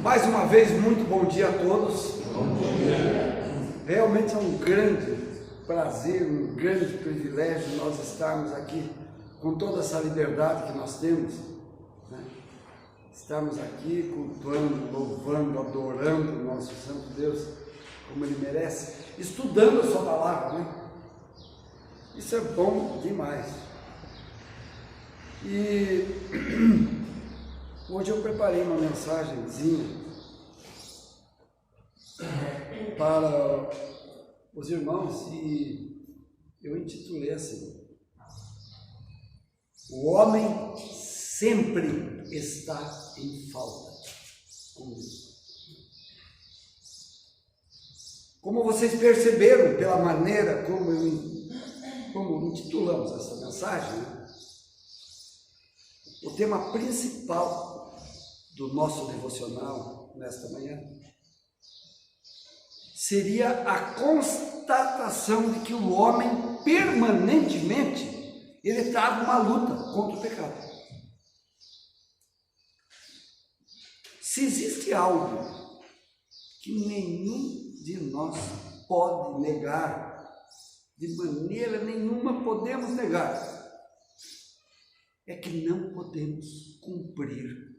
Mais uma vez, muito bom dia a todos. Bom dia. Realmente é um grande prazer, um grande privilégio nós estarmos aqui com toda essa liberdade que nós temos, né? Estarmos aqui cultuando, louvando, adorando o nosso Santo Deus como Ele merece, estudando a Sua palavra, né? Isso é bom demais. E hoje eu preparei uma mensagenzinha para os irmãos e eu intitulei assim: o homem sempre está em falta com Deus. Como vocês perceberam pela maneira como intitulamos essa mensagem, né? O tema principal do nosso devocional nesta manhã seria a constatação de que o homem permanentemente ele trava uma luta contra o pecado. Se existe algo que nenhum de nós pode negar, de maneira nenhuma podemos negar, é que não podemos cumprir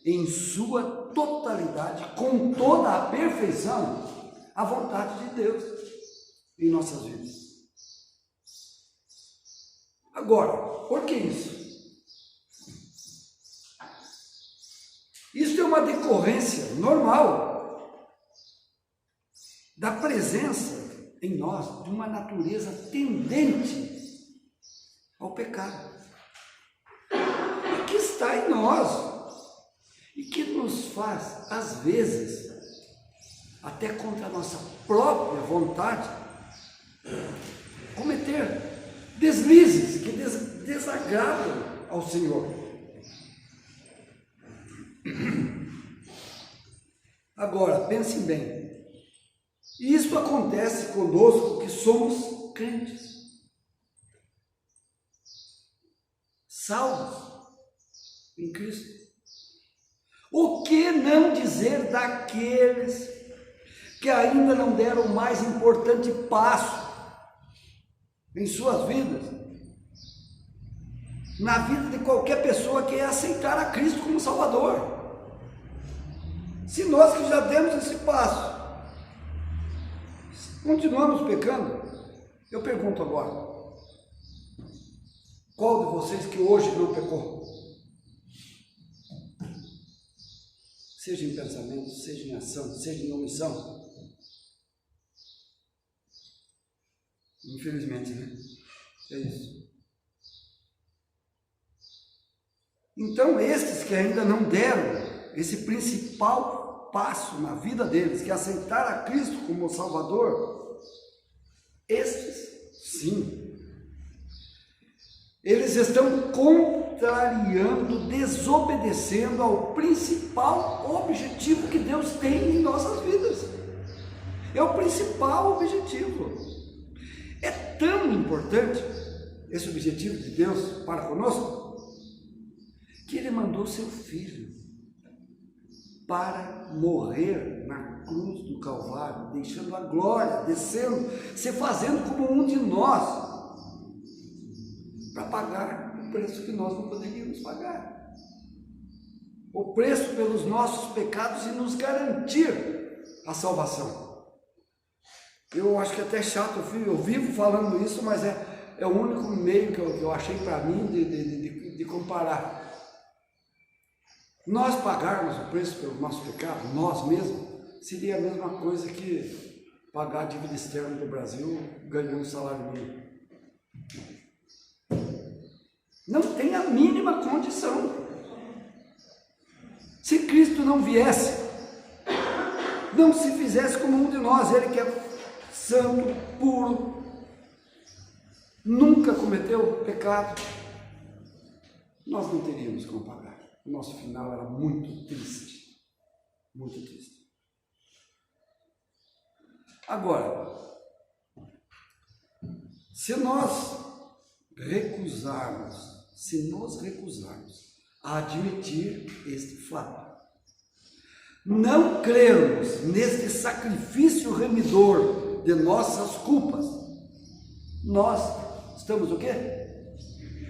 em sua totalidade, com toda a perfeição, a vontade de Deus em nossas vidas. Agora, por que isso? Isso é uma decorrência normal da presença em nós de uma natureza tendente ao pecado, que está em nós e que nos faz, às vezes, até contra a nossa própria vontade, cometer deslizes que desagradam ao Senhor. Agora, pensem bem, isso acontece conosco que somos crentes, salvos em Cristo. O que não dizer daqueles que ainda não deram o mais importante passo em suas vidas, na vida de qualquer pessoa, que é aceitar a Cristo como Salvador? Se nós que já demos esse passo continuamos pecando, eu pergunto agora: qual de vocês que hoje não pecou? Seja em pensamento, seja em ação, seja em omissão. Infelizmente, né? É isso. Então, estes que ainda não deram esse principal passo na vida deles, que é aceitar a Cristo como Salvador, estes, sim, eles estão contrariando, desobedecendo ao principal objetivo que Deus tem em nossas vidas. É o principal objetivo. É tão importante esse objetivo de Deus para conosco, que Ele mandou seu Filho para morrer na cruz do Calvário, deixando a glória, descendo, se fazendo como um de nós, para pagar o preço que nós não poderíamos pagar, o preço pelos nossos pecados, e nos garantir a salvação. Eu acho que é até chato, eu vivo falando isso, mas é o único meio que eu achei para mim de comparar. Nós pagarmos o preço pelo nosso pecado, nós mesmos, seria a mesma coisa que pagar a dívida externa do Brasil ganhando um salário mínimo. Não tem a mínima condição. Se Cristo não viesse, não se fizesse como um de nós, Ele que é santo, puro, nunca cometeu pecado, nós não teríamos como pagar. O nosso final era muito triste, muito triste. Agora, se nos recusarmos a admitir este fato, não crermos neste sacrifício remidor de nossas culpas, nós estamos o quê?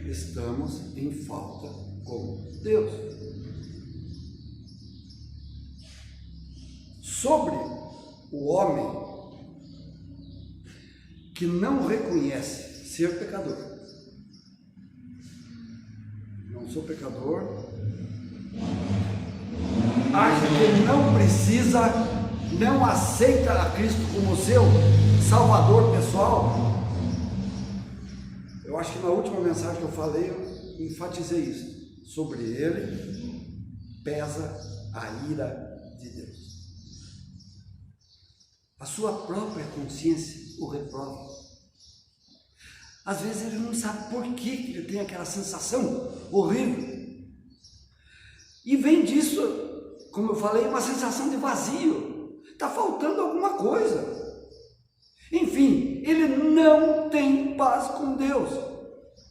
Estamos em falta com Deus. Sobre o homem que não reconhece ser pecador. Não sou pecador. Acha que não precisa, não aceita a Cristo como seu Salvador pessoal. Eu acho que na última mensagem que eu falei, eu enfatizei isso. Sobre ele pesa a ira de Deus. A sua própria consciência o reprova. Às vezes ele não sabe por que ele tem aquela sensação horrível. E vem disso, como eu falei, uma sensação de vazio. Está faltando alguma coisa. Enfim, ele não tem paz com Deus.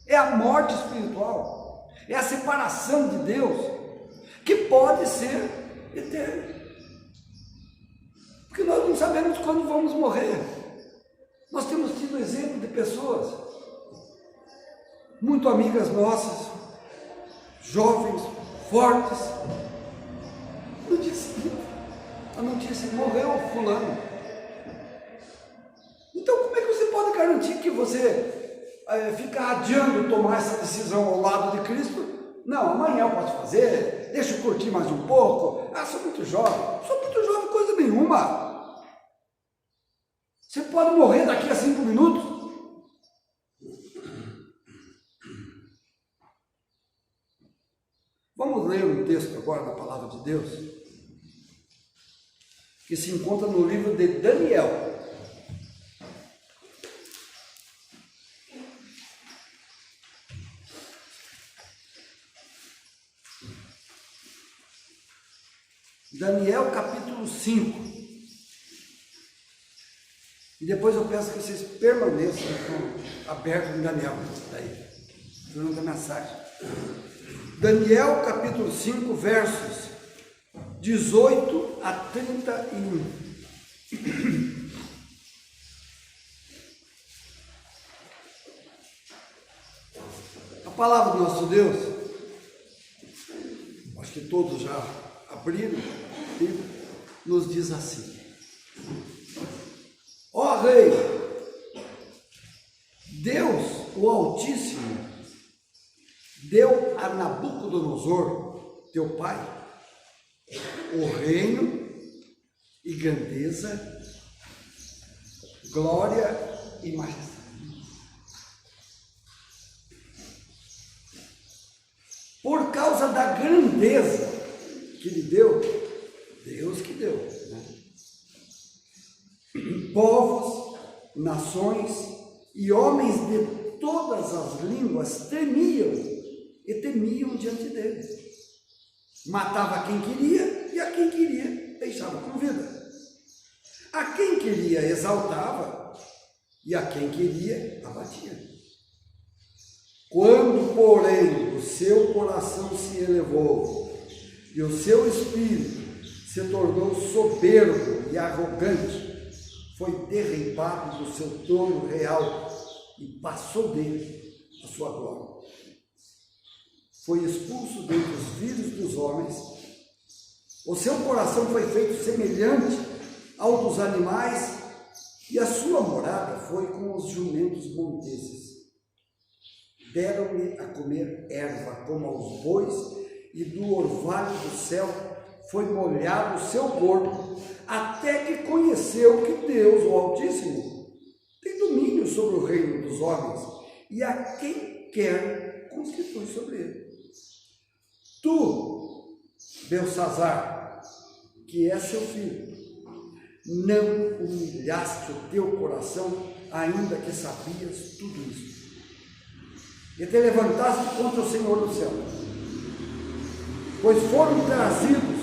É a morte espiritual. É a separação de Deus, que pode ser eterna. Porque nós não sabemos quando vamos morrer. Nós temos tido exemplo de pessoas, muito amigas nossas, jovens, fortes. No dia seguinte, a notícia: morreu fulano. Então como é que você pode garantir que você fica adiando tomar essa decisão ao lado de Cristo? Não, amanhã eu posso fazer, deixa eu curtir mais um pouco. Sou muito jovem, coisa nenhuma. Você pode morrer daqui a 5 minutos. Vamos ler um texto agora da Palavra de Deus, que se encontra no livro de Daniel. Daniel capítulo 5. E depois eu peço que vocês permaneçam abertos em Daniel, durante a mensagem. Daniel capítulo 5, versos 18 a 31. A palavra do nosso Deus, acho que todos já abriram, e nos diz assim: ó Rei, Deus, o Altíssimo, deu a Nabucodonosor, teu pai, o reino e grandeza, glória e majestade. Por causa da grandeza que lhe deu, Deus que deu, né? Povos, nações e homens de todas as línguas temiam diante dele. Matava quem queria e a quem queria deixava com vida. A quem queria exaltava e a quem queria abatia. Quando, porém, o seu coração se elevou e o seu espírito se tornou soberbo e arrogante, foi derribado do seu trono real e passou dele a sua glória. Foi expulso dentre os filhos dos homens. O seu coração foi feito semelhante ao dos animais e a sua morada foi com os jumentos monteses. Deram-lhe a comer erva como aos bois, e do orvalho do céu foi molhado o seu corpo, até que conheceu que Deus, o Altíssimo, tem domínio sobre o reino dos homens, e a quem quer constitui sobre ele. Tu, Belsazzar, que é seu filho, não humilhaste o teu coração, ainda que sabias tudo isso, e te levantaste contra o Senhor do céu, pois foram trazidos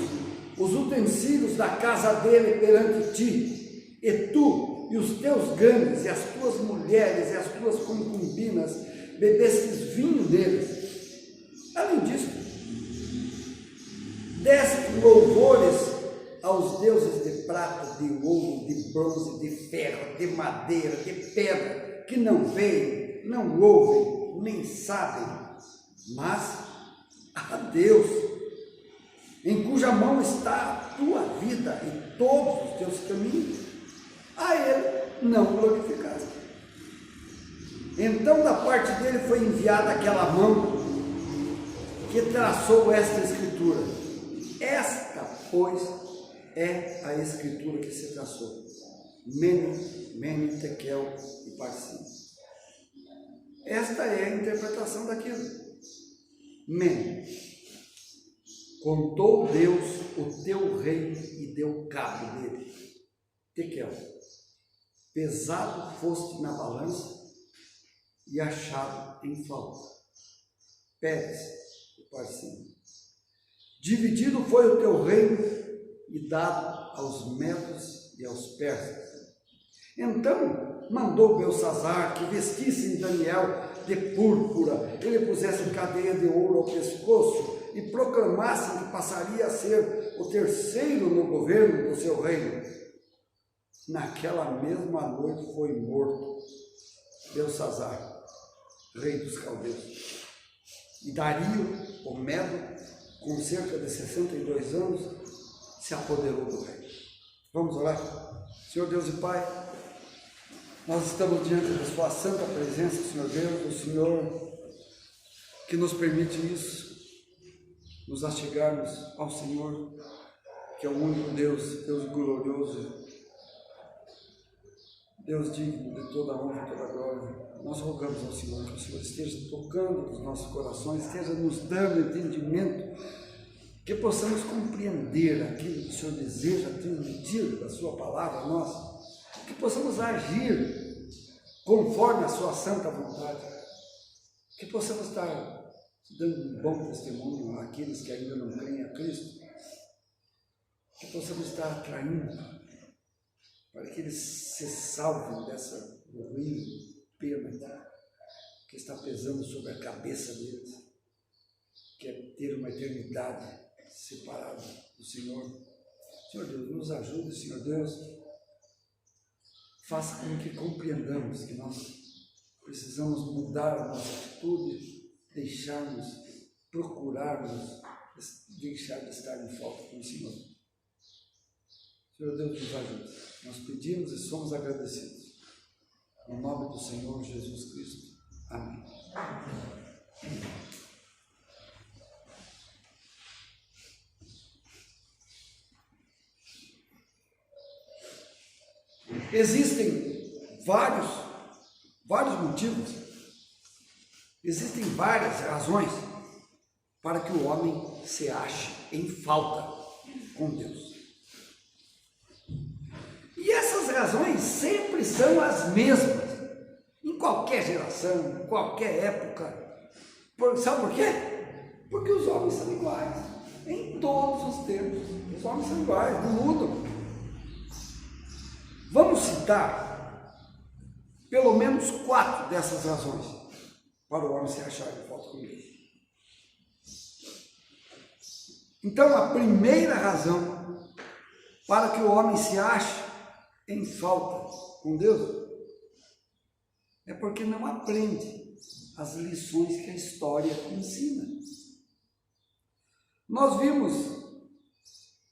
os utensílios da casa dele perante ti, e tu e os teus gangues, e as tuas mulheres, e as tuas concubinas, bebestes vinho deles. Além disso, deste louvores aos deuses de prata, de ouro, de bronze, de ferro, de madeira, de pedra, que não veem, não ouvem, nem sabem, mas a Deus, em cuja mão está a tua vida e todos os teus caminhos, a Ele não glorificaste. Então da parte dele foi enviada aquela mão que traçou esta escritura. Esta, pois, é a escritura que se traçou. Mene, Mene, Tekel e Parsim. Esta é a interpretação daquilo. Mene. Contou Deus o teu rei e deu cabo dele. Tekel. Pesado foste na balança e achado em falta. Pérez e Parsim. Dividido foi o teu reino e dado aos medos e aos persas. Então mandou Belsassar que vestissem Daniel de púrpura, ele pusesse cadeia de ouro ao pescoço e proclamassem que passaria a ser o terceiro no governo do seu reino. Naquela mesma noite foi morto Belsassar, rei dos caldeus. E Dario, o Medo, com cerca de 62 anos, se apoderou do reino. Vamos orar? Senhor Deus e Pai, nós estamos diante da sua santa presença, Senhor Deus, o Senhor que nos permite isso, nos achegarmos ao Senhor, que é o único Deus, Deus glorioso, Deus digno de toda a honra e toda a glória. Nós rogamos ao Senhor que o Senhor esteja tocando nos nossos corações, esteja nos dando entendimento, que possamos compreender aquilo que o Senhor deseja transmitir da sua palavra a nós, que possamos agir conforme a sua santa vontade, que possamos estar dando um bom testemunho àqueles que ainda não creem a Cristo, que possamos estar atraindo para que eles se salvem dessa horrível pena que está pesando sobre a cabeça deles, que é ter uma eternidade separada do Senhor. Senhor Deus, nos ajude, Senhor Deus, faça com que compreendamos que nós precisamos mudar a nossa atitude, procurarmos deixar de estar em falta com o Senhor. Senhor Deus, nos ajude. Nós pedimos e somos agradecidos. No nome do Senhor Jesus Cristo. Amém. Existem vários motivos, existem várias razões para que o homem se ache em falta com Deus. E essas razões sempre são as mesmas, em qualquer geração, em qualquer época. Sabe por quê? Porque os homens são iguais, em todos os tempos. Os homens são iguais, não mudam. Vamos citar pelo menos 4 dessas razões para o homem se achar em falta com Deus. Então, a primeira razão para que o homem se ache em falta com Deus é porque não aprende as lições que a história ensina. Nós vimos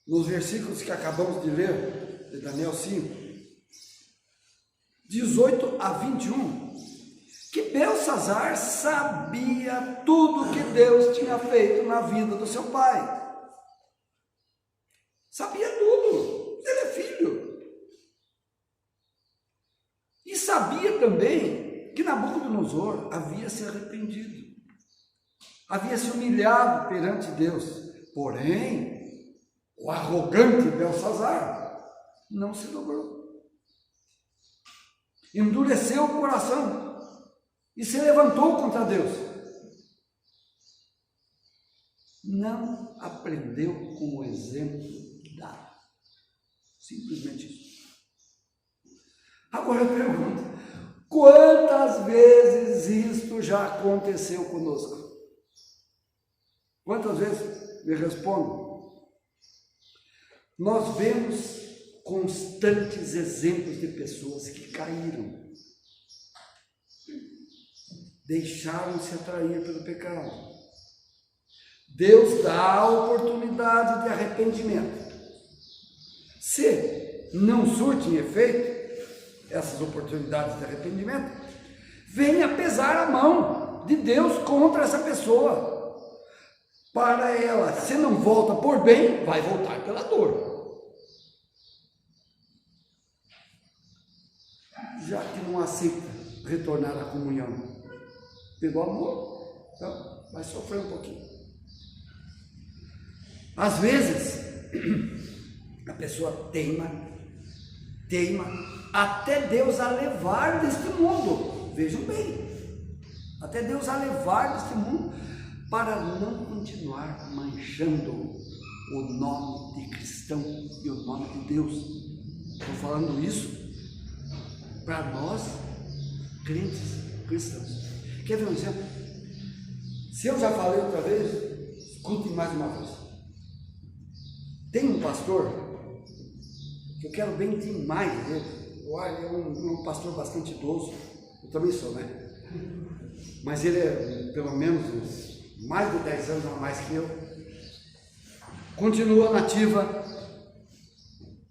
nos versículos que acabamos de ler, de Daniel 5, 18 a 21, que Belsassar sabia tudo que Deus tinha feito na vida do seu pai. Sabia tudo, ele é filho. E sabia também que Nabucodonosor havia se arrependido, havia se humilhado perante Deus. Porém, o arrogante Belsassar não se dobrou. Endureceu o coração e se levantou contra Deus. Não aprendeu com o exemplo dado. Simplesmente isso. Agora eu pergunto, quantas vezes isto já aconteceu conosco? Quantas vezes? Me respondam. nós vemos constantes exemplos de pessoas que caíram, deixaram-se atrair pelo pecado. Deus dá a oportunidade de arrependimento. Se não surtem efeito essas oportunidades de arrependimento, venha pesar a mão de Deus contra essa pessoa. Para ela, se não volta por bem, vai voltar pela dor. Já que não aceita retornar à comunhão pelo amor, então vai sofrer um pouquinho. Às vezes, a pessoa teima, até Deus a levar deste mundo. Vejam bem, até Deus a levar deste mundo, para não continuar manchando o nome de cristão e o nome de Deus. Estou falando isso para nós, crentes cristãos. Quer ver um exemplo? Se eu já falei outra vez, escutem mais uma vez. Tem um pastor que eu quero bem demais dele. Ele é um pastor bastante idoso. Eu também sou, né? Mas ele é pelo menos mais de 10 anos a mais que eu. Continua nativa.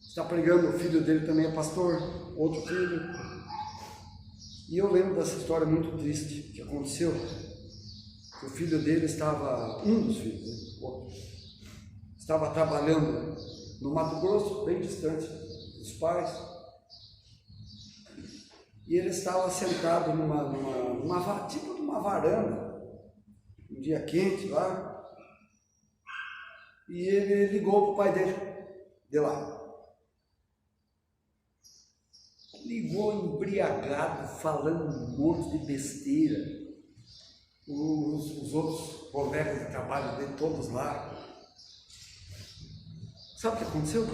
Está pregando, o filho dele também é pastor, outro filho. E eu lembro dessa história muito triste que aconteceu. Que o filho dele estava, um dos filhos, né? Estava trabalhando no Mato Grosso, bem distante dos pais. E ele estava sentado tipo numa varanda, um dia quente lá, e ele ligou para o pai dele, de lá. Ligou embriagado, falando um monte de besteira. Os outros colegas de trabalho dele, todos lá. Sabe o que aconteceu?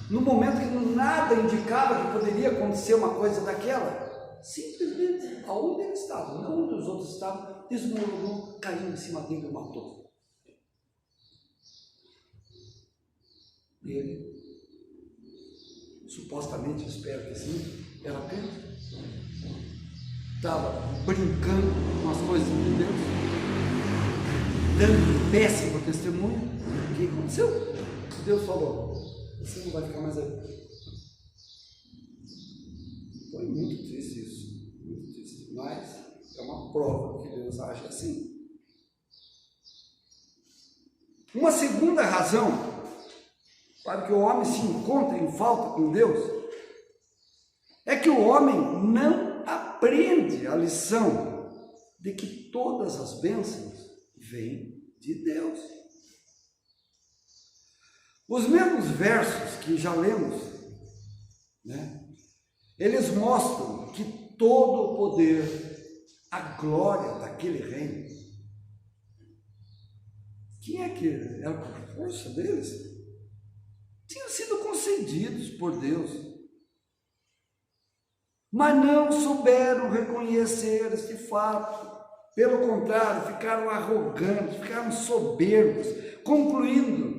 No momento que nada indicava que poderia acontecer uma coisa daquela, simplesmente, aonde ele estava, não onde os outros estavam, desmoronou, caiu em cima dele e o matou. E ele, supostamente, espero que sim, era crente, estava brincando com as coisas de Deus, dando péssimo testemunho. O que aconteceu? Deus falou: você não vai ficar mais aí. Foi muito triste isso, muito triste, mas é uma prova que Deus age assim. Uma segunda razão para que o homem se encontre em falta com Deus é que o homem não aprende a lição de que todas as bênçãos vêm de Deus. Os mesmos versos que já lemos, né, eles mostram que todo o poder, a glória daquele reino, quem é que era por força deles? Tinham sido concedidos por Deus, mas não souberam reconhecer este fato. Pelo contrário, ficaram arrogantes, ficaram soberbos, concluindo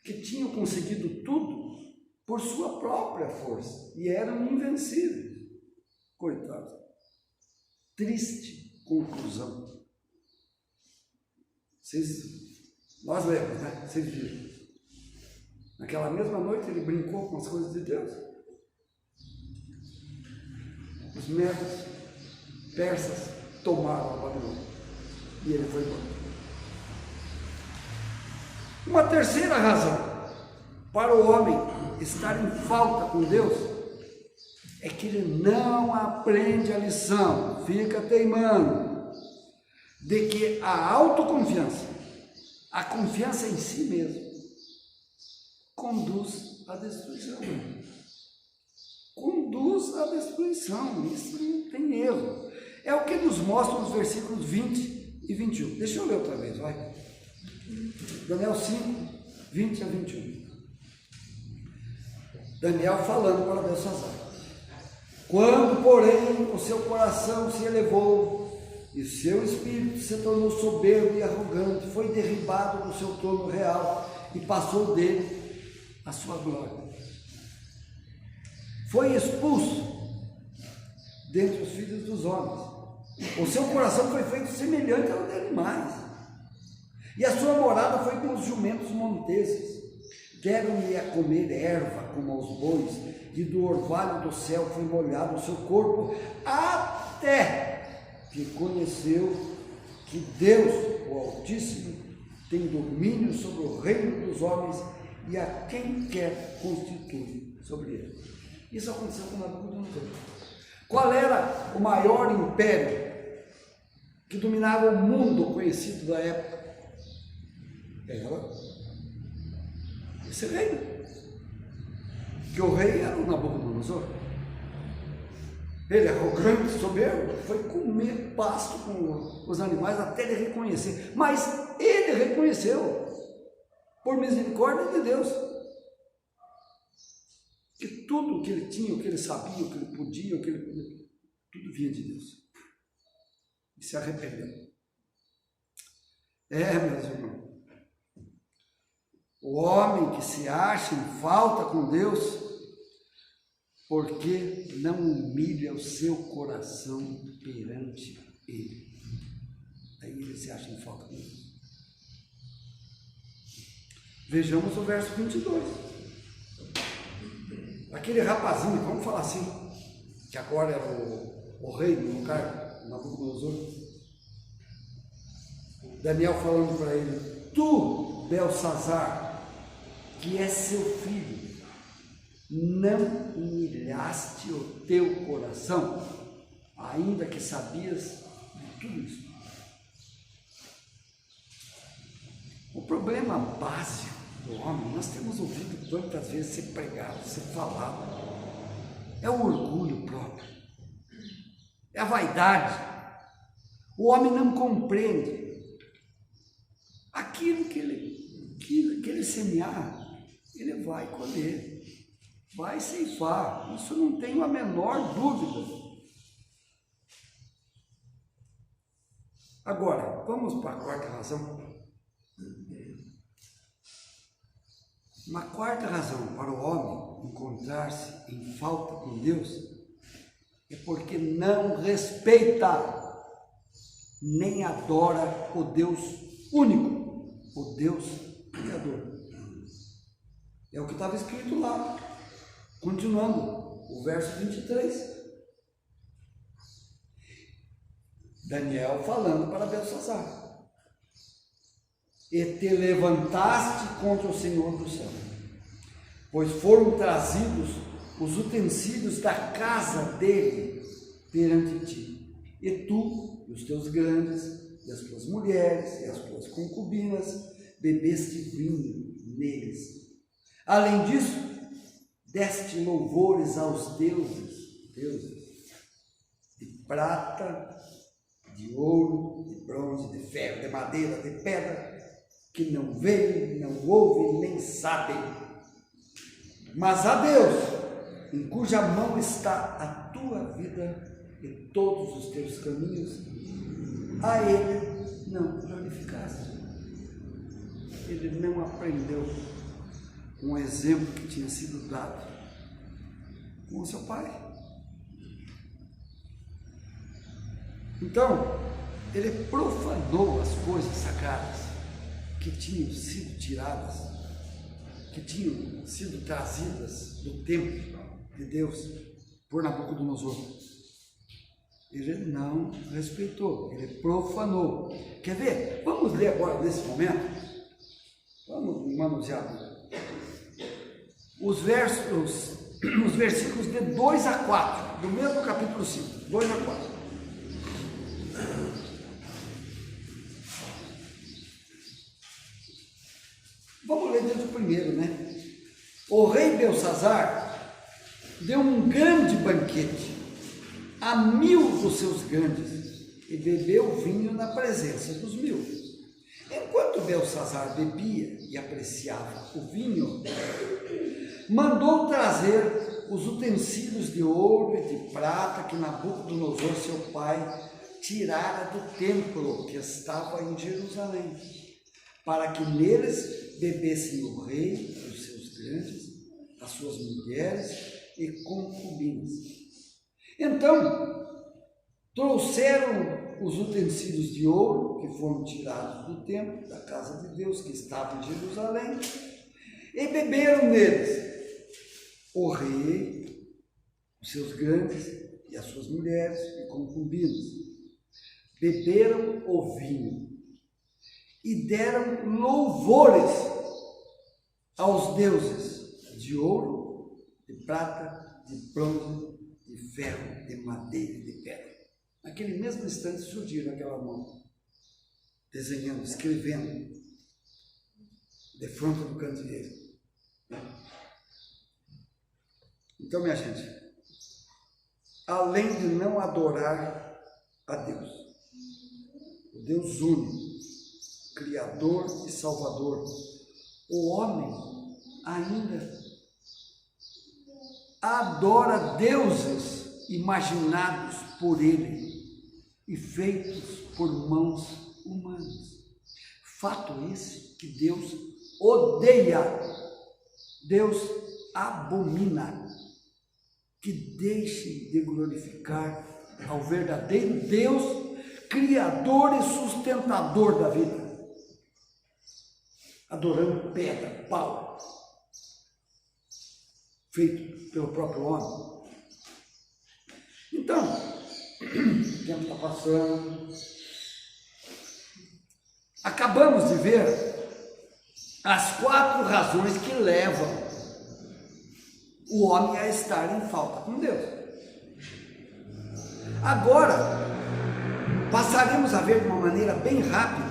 que tinham conseguido tudo por sua própria força e eram invencíveis. Coitados. Triste conclusão. Nós lemos, né? Vocês viram. Naquela mesma noite ele brincou com as coisas de Deus. Os medos, persas, tomaram a Babilônia e ele foi embora. Uma terceira razão para o homem estar em falta com Deus é que ele não aprende a lição, fica teimando, de que a autoconfiança, a confiança em si mesmo, conduz à destruição. Conduz à destruição, isso não tem erro. É o que nos mostram os versículos 20 e 21. Deixa eu ler outra vez, vai. Daniel 5, 20 a 21. Daniel falando para Belsazar: quando, porém, o seu coração se elevou e seu espírito se tornou soberbo e arrogante, foi derribado do seu trono real e passou dele, a sua glória. Foi expulso dentre os filhos dos homens. O seu coração foi feito semelhante ao de animais, e a sua morada foi com os jumentos monteses. Deram-lhe a comer erva como aos bois, e do orvalho do céu foi molhado o seu corpo, até que conheceu que Deus, o Altíssimo, tem domínio sobre o reino dos homens, e a quem quer constitui sobre ele. Isso aconteceu com Nabucodonosor. Qual era o maior império que dominava o mundo conhecido da época? Era esse reino. Que o rei era o Nabucodonosor. Ele, arrogante, soberbo, foi comer pasto com os animais até ele reconhecer. Mas ele reconheceu, por misericórdia de Deus, que tudo o que ele tinha, o que ele sabia, o que ele podia, tudo vinha de Deus. E se arrependeu. Meus irmãos, o homem que se acha em falta com Deus, porque não humilha o seu coração perante Ele. Aí ele se acha em falta com Deus. Vejamos o verso 22. Aquele rapazinho, vamos falar assim, que agora é o rei no lugar, Nabucodonosor. Daniel falando para ele: tu, Belsazar, que é seu filho, não humilhaste o teu coração, ainda que sabias de tudo isso. O problema básico do homem, nós temos ouvido quantas vezes ser pregado, ser falado, é o orgulho próprio, é a vaidade. O homem não compreende aquilo que ele semear, ele vai colher, vai ceifar, isso não tenho a menor dúvida. Agora, vamos para a quarta razão. Uma quarta razão para o homem encontrar-se em falta com Deus é porque não respeita nem adora o Deus único, o Deus Criador. É o que estava escrito lá, continuando, o verso 23. Daniel falando para Belsazar: e te levantaste contra o Senhor do céu, pois foram trazidos os utensílios da casa dele perante ti, e tu, e os teus grandes, e as tuas mulheres, e as tuas concubinas, bebeste vinho neles. Além disso, deste louvores aos deuses de prata, de ouro, de bronze, de ferro, de madeira, de pedra, que não veem, não ouvem, nem sabem. Mas a Deus, em cuja mão está a tua vida e todos os teus caminhos, a Ele não glorificaste. Ele não aprendeu com o exemplo que tinha sido dado com o seu pai. Então, ele profanou as coisas sagradas que tinham sido tiradas, que tinham sido trazidas do templo de Deus por Nabucodonosor. Ele não respeitou, ele profanou. Quer ver? Vamos ler agora nesse momento. Vamos manusear os versículos de 2 a 4, do mesmo capítulo 5, 2 a 4. Vamos ler desde o primeiro, né? O rei Belsazar deu um grande banquete a 1000 dos seus grandes e bebeu vinho na presença dos 1000. Enquanto Belsazar bebia e apreciava o vinho, mandou trazer os utensílios de ouro e de prata que Nabucodonosor, seu pai, tirara do templo que estava em Jerusalém, para que neles bebessem o rei, os seus grandes, as suas mulheres e concubinas. Então, trouxeram os utensílios de ouro que foram tirados do templo, da casa de Deus, que estava em Jerusalém, e beberam neles o rei, os seus grandes e as suas mulheres e concubinas. Beberam o vinho e deram louvores aos deuses de ouro, de prata, de bronze, de ferro, de madeira e de pedra. Naquele mesmo instante surgiram aquela mão, desenhando, escrevendo, de fronte do candeeiro. Então, minha gente, além de não adorar a Deus, o Deus único, Criador e Salvador, o homem ainda adora deuses imaginados por ele e feitos por mãos humanas. Fato esse que Deus odeia, Deus abomina. Que deixem de glorificar ao verdadeiro Deus, Criador e sustentador da vida, adorando pedra, pau, feito pelo próprio homem. Então, o tempo está passando, acabamos de ver as 4 razões que levam o homem a estar em falta com Deus. Agora, passaremos a ver de uma maneira bem rápida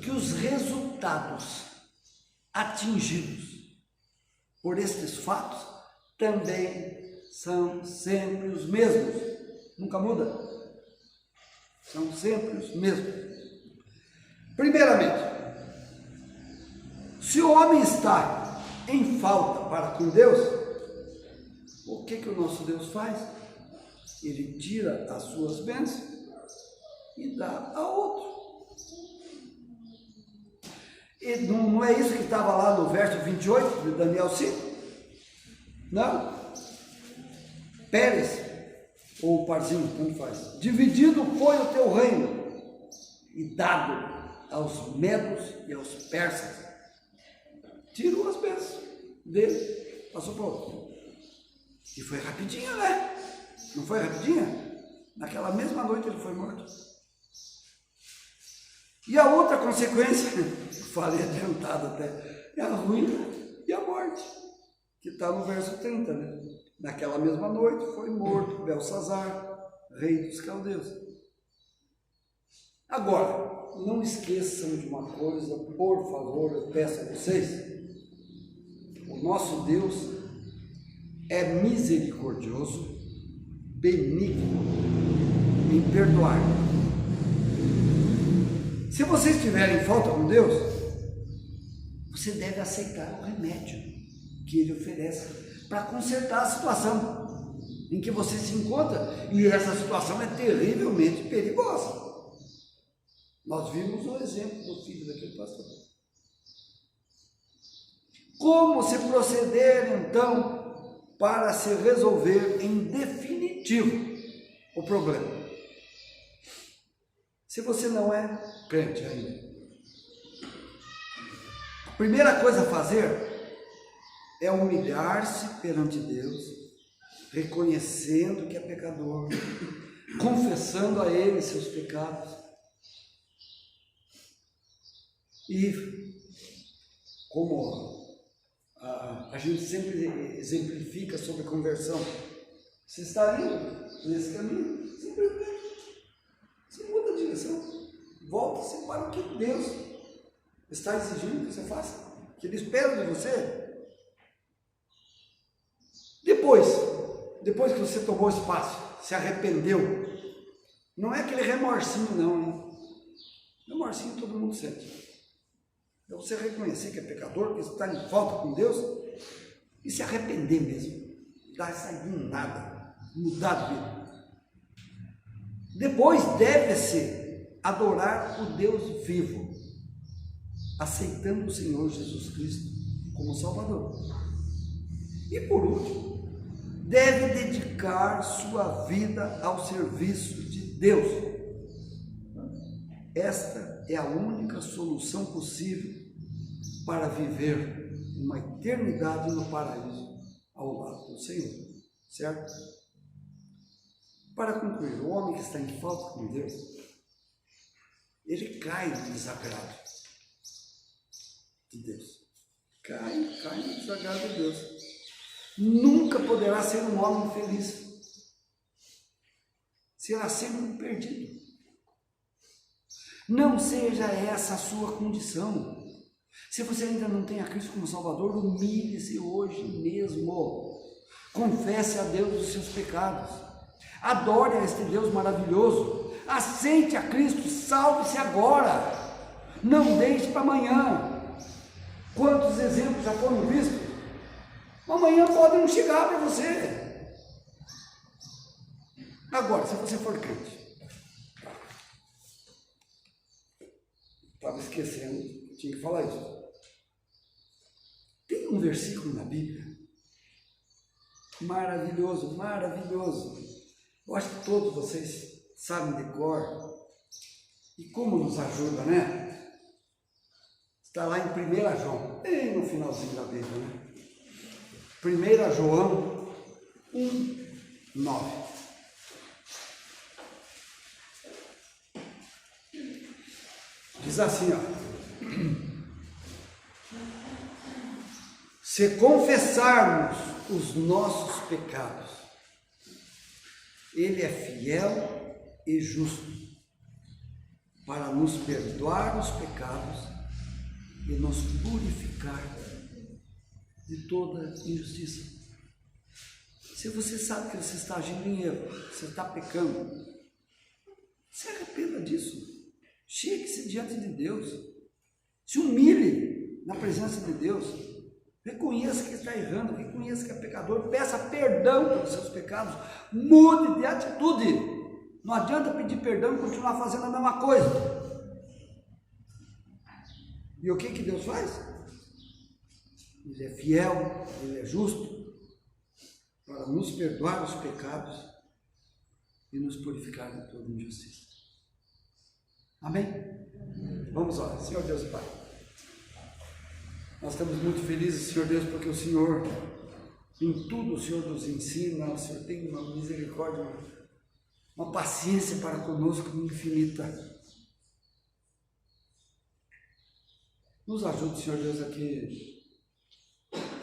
que os resultados atingidos por estes fatos também são sempre os mesmos. Nunca muda. São sempre os mesmos. Primeiramente, se o homem está em falta para com Deus, o que o nosso Deus faz? Ele tira as suas bênçãos e dá a outro. E não é isso que estava lá no verso 28 de Daniel 5? Não? Pérez, ou Parzinho, tanto faz. Dividido foi o teu reino e dado aos medos e aos persas. Tirou as bênçãos dele, passou para outro. E foi rapidinho, né? Não foi rapidinho? Naquela mesma noite ele foi morto. E a outra consequência, falei adiantado até, é a ruína e a morte, que está no verso 30, né? Naquela mesma noite foi morto Belsazar, rei dos caldeus. Agora, não esqueçam de uma coisa, por favor, eu peço a vocês. O nosso Deus é misericordioso, benigno em perdoar. Se você estiver em falta com Deus, você deve aceitar o remédio que Ele oferece para consertar a situação em que você se encontra, e essa situação é terrivelmente perigosa. Nós vimos o exemplo do filho daquele pastor. Como se proceder, então, para se resolver em definitivo o problema? Se você não é crente ainda, a primeira coisa a fazer é humilhar-se perante Deus, reconhecendo que é pecador, confessando a Ele seus pecados e, como a gente sempre exemplifica sobre conversão, você está indo nesse caminho, simplesmente você muda a direção, volta-se para o que Deus está exigindo que você faça, que Ele espera de você. Depois que você tomou esse passo, se arrependeu, não é aquele remorsinho não, hein? Remorsinho todo mundo sente. É você reconhecer que é pecador, que está em falta com Deus, e se arrepender mesmo, dar essa guinada, mudar de vida. Depois deve-se adorar o Deus vivo, aceitando o Senhor Jesus Cristo como Salvador. E por último, deve dedicar sua vida ao serviço de Deus. Esta é a única solução possível para viver uma eternidade no paraíso ao lado do Senhor, certo? Para concluir, o homem que está em falta com Deus, ele cai no desagrado de Deus. Cai no desagrado de Deus. Nunca poderá ser um homem feliz. Será sempre um perdido. Não seja essa a sua condição. Se você ainda não tem a Cristo como Salvador, humilhe-se hoje mesmo. Confesse a Deus os seus pecados. Adore a este Deus maravilhoso. Aceite a Cristo, salve-se agora. Não deixe para amanhã. Quantos exemplos já foram vistos? Amanhã pode não chegar para você. Agora, se você for crente, estava esquecendo, tinha que falar isso. Tem um versículo na Bíblia maravilhoso, maravilhoso. Eu acho que todos vocês sabem de cor. E como nos ajuda, né? Está lá em 1 João, bem no finalzinho da Bíblia, né? 1 João 1:9. Diz assim, ó: se confessarmos os nossos pecados, Ele é fiel e justo para nos perdoar os pecados e nos purificar de toda injustiça. Se você sabe que você está agindo em erro, você está pecando, se arrependa disso. Chegue-se diante de Deus. Se humilhe na presença de Deus. Reconheça que está errando, reconheça que é pecador, peça perdão pelos seus pecados, mude de atitude. Não adianta pedir perdão e continuar fazendo a mesma coisa. E o que Deus faz? Ele é fiel, Ele é justo para nos perdoar os pecados e nos purificar de toda injustiça. Amém? Vamos orar. Senhor Deus e Pai, nós estamos muito felizes, Senhor Deus, porque o Senhor, em tudo o Senhor nos ensina, o Senhor tem uma misericórdia, uma paciência para conosco infinita. Nos ajude, Senhor Deus, a que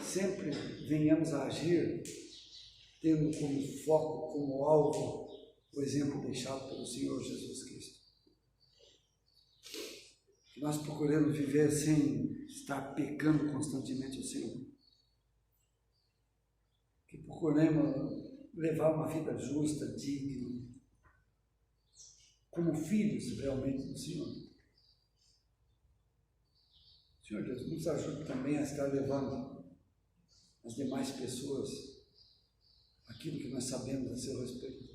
sempre venhamos a agir tendo como foco, como alvo, o exemplo deixado pelo Senhor Jesus Cristo. Que nós procuremos viver sem estar pecando constantemente ao Senhor. Que procuremos levar uma vida justa, digna, como filhos realmente do Senhor. Senhor Deus, nos ajude também a estar levando as demais pessoas aquilo que nós sabemos a seu respeito.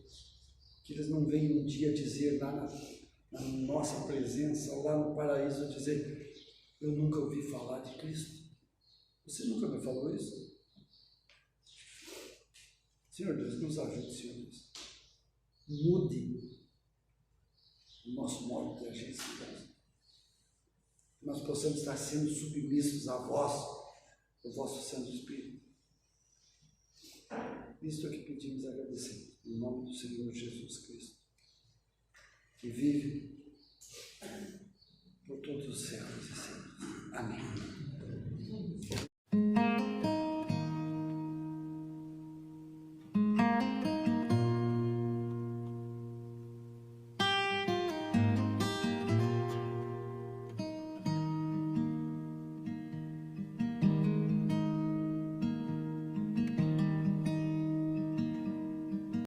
Que eles não venham um dia dizer lá na nossa presença, ou lá no paraíso, dizer: eu nunca ouvi falar de Cristo. Você nunca me falou isso? Senhor Deus, nos ajude, Senhor Deus. Mude o nosso modo de agir, Senhor Deus. Que nós possamos estar sendo submissos à voz do vosso Santo Espírito. Isto é que pedimos e agradecemos, em nome do Senhor Jesus Cristo, que vive por todos os séculos e séculos. Amém.